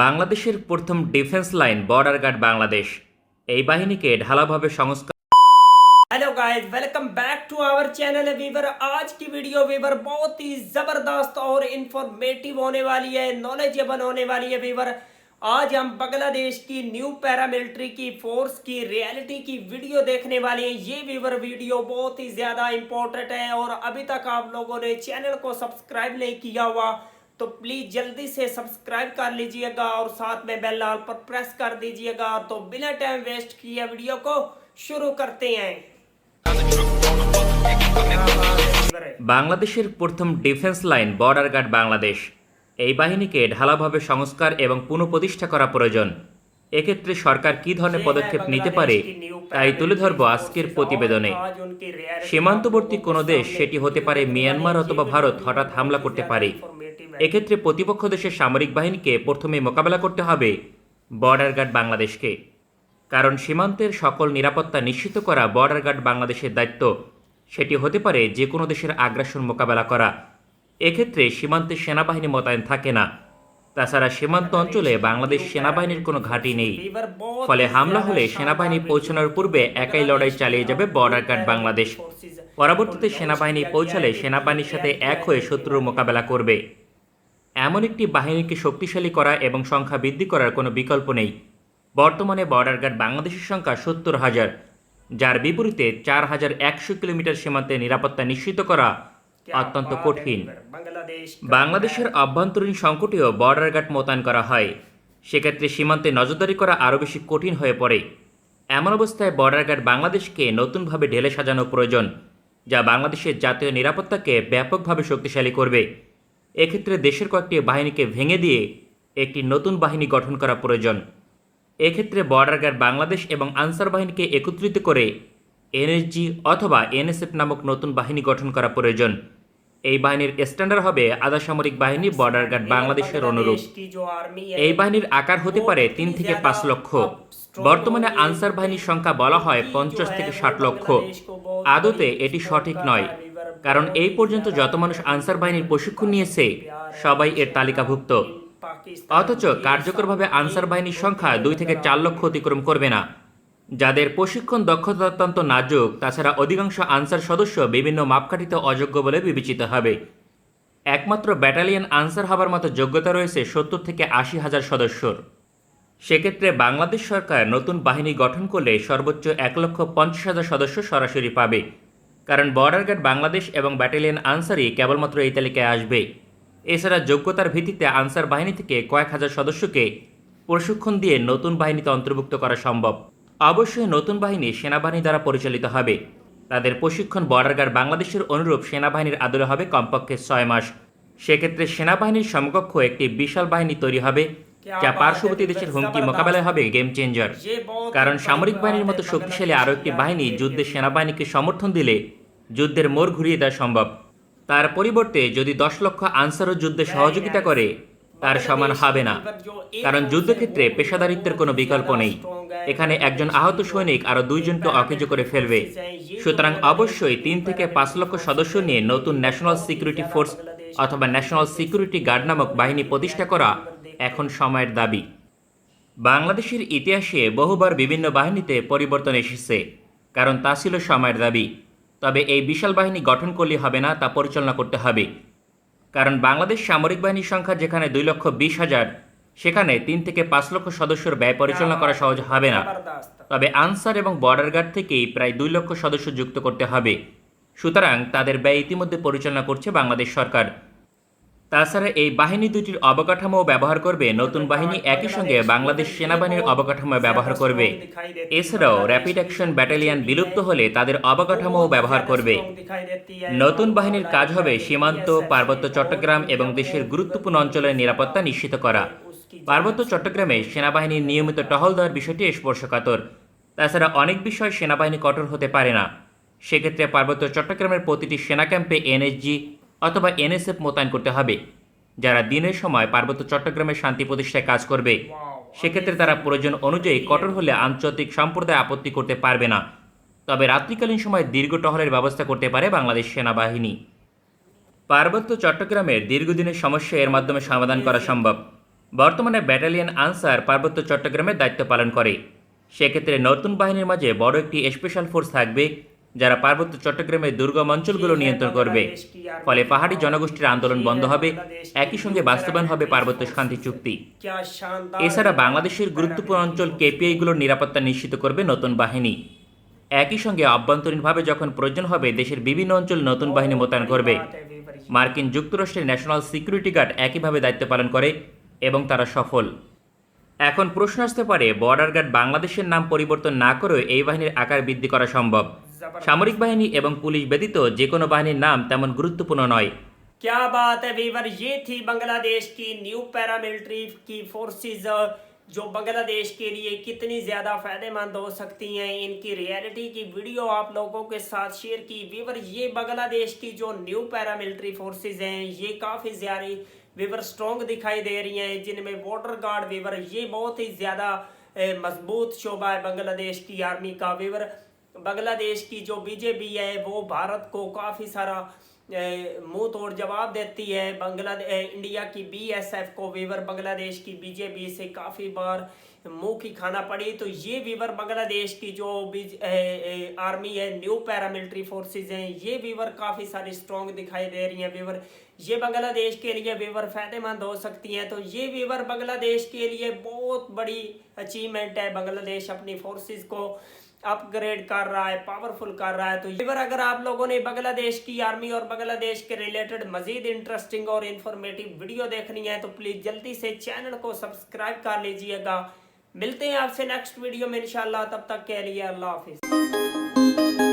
বাংলাদেশের প্রথম defence line border guard Bangladesh. এই বাহিনীকে ঢালাভাবে সংস্কার। Hello guys, welcome back to our channel viewer. आज की वीडियो वीवर बहुत ही जबरदस्त और इंफॉर्मेटिव होने वाली है, नॉलेजेबल होने वाली है वीवर। आज हम बांग्लादेश की न्यू पैरामिलिट्री की फोर्स की रियलिटी की वीडियो देखने वाले हैं। ये वीवर वीडियो बहुत ही ज्यादा इंपॉर्टेंट है और अभी तक आप लोगों ने चैनल को सब्सक्राइब नहीं किया हुआ तो प्लीज जल्दी से सब्सक्राइब कर लीजिएगा और साथ में बेल आइकन पर प्रेस कर दीजिएगा। तो बिना टाइम वेस्ट किए वीडियो को शुरू करते हैं। বাংলাদেশের প্রথম defence line border guard Bangladesh. এই বাহিনীকে ঢালাভাবে সংস্কার এবং পুনঃপ্রতিষ্ঠা করা প্রয়োজন। এক্ষেত্রে সরকার কী ধরনের পদক্ষেপ নিতে পারে তাই তুলে ধরব আজকের প্রতিবেদনে। সীমান্তবর্তী কোনো দেশ, সেটি হতে পারে মিয়ানমার অথবা ভারত, হঠাৎ হামলা করতে পারে। এক্ষেত্রে প্রতিপক্ষ দেশের সামরিক বাহিনীকে প্রথমে মোকাবেলা করতে হবে বর্ডার গার্ড বাংলাদেশকে, কারণ সীমান্তের সকল নিরাপত্তা নিশ্চিত করা বর্ডার গার্ড বাংলাদেশের দায়িত্ব। সেটি হতে পারে যে কোনো দেশের আগ্রাসন মোকাবেলা করা। এক্ষেত্রে সীমান্তে সেনাবাহিনী মোতায়েন থাকে না। তাছাড়া সীমান্ত অঞ্চলে বাংলাদেশ সেনাবাহিনীর কোনো ঘাঁটি নেই, ফলে হামলা হলে সেনাবাহিনী পৌঁছানোর পূর্বে একাই লড়াই চালিয়ে যাবে বর্ডার গার্ড বাংলাদেশ। পরবর্তীতে সেনাবাহিনী পৌঁছালে সেনাবাহিনীর সাথে এক হয়ে শত্রুর মোকাবেলা করবে। এমন একটি বাহিনীকে শক্তিশালী করা এবং সংখ্যা বৃদ্ধি করার কোনো বিকল্প নেই। বর্তমানে বর্ডার গার্ড বাংলাদেশের সংখ্যা 70,000, যার বিপরীতে 4,100 কিলোমিটার সীমান্তে নিরাপত্তা নিশ্চিত করা অত্যন্ত কঠিন। বাংলাদেশের অভ্যন্তরীণ সংকটেও বর্ডার গার্ড মোতায়েন করা হয়, সেক্ষেত্রে সীমান্তে নজরদারি করা আরও বেশি কঠিন হয়ে পড়ে। এমন অবস্থায় বর্ডার গার্ড বাংলাদেশকে নতুনভাবে ঢেলে সাজানো প্রয়োজন, যা বাংলাদেশের জাতীয় নিরাপত্তাকে ব্যাপকভাবে শক্তিশালী করবে। এক্ষেত্রে দেশের কয়েকটি বাহিনীকে ভেঙে দিয়ে একটি নতুন বাহিনী গঠন করা প্রয়োজন। এক্ষেত্রে বর্ডার গার্ড বাংলাদেশ এবং আনসার বাহিনীকে একত্রিত করে এনএসজি অথবা এনএসএফ নামক নতুন বাহিনী গঠন করা প্রয়োজন। এই বাহিনীর স্ট্যান্ডার্ড হবে আধা সামরিক বাহিনী বর্ডার গার্ড বাংলাদেশের অনুরূপ। এই বাহিনীর আকার হতে পারে 3 থেকে 5 লক্ষ। বর্তমানে আনসার বাহিনীর সংখ্যা বলা হয় 50 থেকে 60 লক্ষ। আদতে এটি সঠিক নয়, কারণ এই পর্যন্ত যত মানুষ আনসার বাহিনীর প্রশিক্ষণ নিয়েছে সবাই এর তালিকাভুক্ত। অথচ কার্যকরভাবে আনসার বাহিনীর সংখ্যা 2 থেকে 4 লক্ষ অতিক্রম করবে না। যাদের প্রশিক্ষণ দক্ষতা অত্যন্ত নাজুক, তাছাড়া অধিকাংশ আনসার সদস্য বিভিন্ন মাপকাঠিতে অযোগ্য বলে বিবেচিত হবে। একমাত্র ব্যাটালিয়ন আনসার হবার মতো যোগ্যতা রয়েছে 70 থেকে 80,000 সদস্যর। সেক্ষেত্রে বাংলাদেশ সরকার নতুন বাহিনী গঠন করলে সর্বোচ্চ 1,50,000 সদস্য সরাসরি পাবে, কারণ বর্ডার গার্ড বাংলাদেশ এবং ব্যাটালিয়ন আনসারই কেবলমাত্র এই তালিকায় আসবে। এছাড়া যোগ্যতার ভিত্তিতে আনসার বাহিনী থেকে কয়েক হাজার সদস্যকে প্রশিক্ষণ দিয়ে নতুন বাহিনীতে অন্তর্ভুক্ত করা সম্ভব। অবশ্যই নতুন বাহিনী সেনাবাহিনী দ্বারা পরিচালিত হবে। তাদের প্রশিক্ষণ বর্ডার গার্ড বাংলাদেশের অনুরূপ সেনাবাহিনীর আদলে হবে কমপক্ষে 6 মাস। সেক্ষেত্রে সেনাবাহিনীর সমকক্ষ একটি বিশাল বাহিনী তৈরি হবে, যা পার্শ্ববর্তী দেশের হুমকি মোকাবেলায় হবে গেম চেঞ্জার। কারণ সামরিক বাহিনীর মতো শক্তিশালী আরও একটি বাহিনী যুদ্ধে সেনাবাহিনীকে সমর্থন দিলে যুদ্ধের মোড় ঘুরিয়ে দেওয়া সম্ভব। তার পরিবর্তে যদি 10 লক্ষ আনসারও যুদ্ধে সহযোগিতা করে, তার সমান হবে না, কারণ যুদ্ধক্ষেত্রে পেশাদারিত্বের কোনো বিকল্প নেই। এখানে একজন আহত সৈনিক আরও 2 জনকে অকেজো করে ফেলবে। সুতরাং অবশ্যই 3 থেকে 5 লক্ষ সদস্য নিয়ে নতুন ন্যাশনাল সিকিউরিটি ফোর্স অথবা ন্যাশনাল সিকিউরিটি গার্ড নামক বাহিনী প্রতিষ্ঠা করা এখন সময়ের দাবি। বাংলাদেশের ইতিহাসে বহুবার বিভিন্ন বাহিনীতে পরিবর্তন এসেছে, কারণ তা ছিল সময়ের দাবি। তবে এই বিশাল বাহিনী গঠন করলে হবে না, তা পরিচালনা করতে হবে। কারণ বাংলাদেশ সামরিক বাহিনীর সংখ্যা যেখানে 2,20,000, সেখানে 3 থেকে 5 লক্ষ সদস্যর ব্যয় পরিচালনা করা সহজ হবে না। তবে আনসার এবং বর্ডার গার্ড থেকেই প্রায় 2 লক্ষ সদস্য যুক্ত করতে হবে। সুতরাং তাদের ব্যয় ইতিমধ্যে পরিচালনা করছে বাংলাদেশ সরকার। তাছাড়া এই বাহিনী দুটির অবকাঠামো ব্যবহার করবে নতুন বাহিনী, একই সঙ্গে বাংলাদেশ সেনাবাহিনীর অবকাঠামো ব্যবহার করবে। এছাড়াও র্যাপিড অ্যাকশন ব্যাটালিয়ন বিলুপ্ত হলে তাদের অবকাঠামো ব্যবহার করবে। নতুন বাহিনীর কাজ হবে সীমান্ত, পার্বত্য চট্টগ্রাম এবং দেশের গুরুত্বপূর্ণ অঞ্চলের নিরাপত্তা নিশ্চিত করা। পার্বত্য চট্টগ্রামে সেনাবাহিনীর নিয়মিত টহল দেওয়ার বিষয়টি স্পর্শকাতর। তাছাড়া অনেক বিষয় সেনাবাহিনী কঠোর হতে পারে না। সেক্ষেত্রে পার্বত্য চট্টগ্রামের প্রতিটি সেনা ক্যাম্পে এনএসজি অথবা এনএসএফ মোতায়েন করতে হবে, যারা দিনের সময় পার্বত্য চট্টগ্রামের শান্তি প্রতিষ্ঠায় কাজ করবে। সেক্ষেত্রে তারা প্রয়োজন অনুযায়ী কঠোর হলে আন্তর্জাতিক সম্প্রদায় আপত্তি করতে পারবে না। তবে রাত্রিকালীন সময় দীর্ঘ টহলের ব্যবস্থা করতে পারে বাংলাদেশ সেনাবাহিনী। পার্বত্য চট্টগ্রামের দীর্ঘদিনের সমস্যা এর মাধ্যমে সমাধান করা সম্ভব। বর্তমানে ব্যাটালিয়ন আনসার পার্বত্য চট্টগ্রামের দায়িত্ব পালন করে। সেক্ষেত্রে নতুন বাহিনীর মাঝে বড় একটি স্পেশাল ফোর্স থাকবে, যারা পার্বত্য চট্টগ্রামের দুর্গম অঞ্চলগুলো নিয়ন্ত্রণ করবে। ফলে পাহাড়ি জনগোষ্ঠীর আন্দোলন বন্ধ হবে, একই সঙ্গে বাস্তবায়ন হবে পার্বত্য শান্তি চুক্তি। क्या शानदार এছাড়া বাংলাদেশের গুরুত্বপূর্ণ অঞ্চল কেপিআইগুলোর নিরাপত্তা নিশ্চিত করবে নতুন বাহিনী। একই সঙ্গে অভ্যন্তরীণভাবে যখন প্রয়োজন হবে দেশের বিভিন্ন অঞ্চল নতুন বাহিনী মোতায়েন করবে। মার্কিন যুক্তরাষ্ট্রের ন্যাশনাল সিকিউরিটি গার্ড একইভাবে দায়িত্ব পালন করে এবং তারা সফল। এখন প্রশ্ন আসতে পারে, বর্ডার গার্ড বাংলাদেশের নাম পরিবর্তন না করেও এই বাহিনীর আকার বৃদ্ধি করা সম্ভব। সামরিক বাহিনী এবং পুলিশ ব্যতীত যে কোনো বাহিনীর নাম তেমন গুরুত্বপূর্ণ নয়। क्या बात है वीवर, ये थी बांग्लादेश की न्यू पैरामिलिट्री की फोर्सेस जो बांग्लादेश के लिए कितनी ज़्यादा फ़ायदेमंद हो सकती हैं। इनकी रियलिटी की वीडियो आप लोगों के साथ शेयर की। वीवर ये बांग्लादेश की जो न्यू पैरामिलिट्री फोर्सेस हैं ये काफ़ी ज़्यादा वीवर स्ट्रॉन्ग दिखाई दे रही हैं, जिनमें बॉर्डर गार्ड वीवर ये बहुत ही ज़्यादा मजबूत शोबा है बांग्लादेश की आर्मी का। वीवर बांग्लादेश की जो बीजेपी है वो भारत को काफ़ी सारा मुंह तोड़ जवाब देती है। इंडिया की बीएसएफ को वीवर बांग्लादेश की बीजेपी से काफ़ी बार मुंह की खाना पड़ी। तो ये वीवर बांग्लादेश की जो आर्मी है, न्यू पैरामिलिट्री फोर्सेस हैं, ये वीवर काफ़ी सारी स्ट्रॉन्ग दिखाई दे रही हैं। वीवर ये बांग्लादेश के लिए वीवर फ़ायदेमंद हो सकती हैं। तो ये वीवर बांग्लादेश के लिए बहुत बड़ी अचीवमेंट है। बांग्लादेश अपनी फोर्सेस को अपग्रेड कर रहा है, पावरफुल कर रहा है। तो ये अगर आप लोगों ने बांग्लादेश की आर्मी और बांग्लादेश के रिलेटेड मजीद इंटरेस्टिंग और इन्फॉर्मेटिव वीडियो देखनी है तो प्लीज़ जल्दी से चैनल को सब्सक्राइब कर लीजिएगा। मिलते हैं आपसे नेक्स्ट वीडियो में इंशाल्लाह, तब तक के लिए अल्लाह हाफिज़।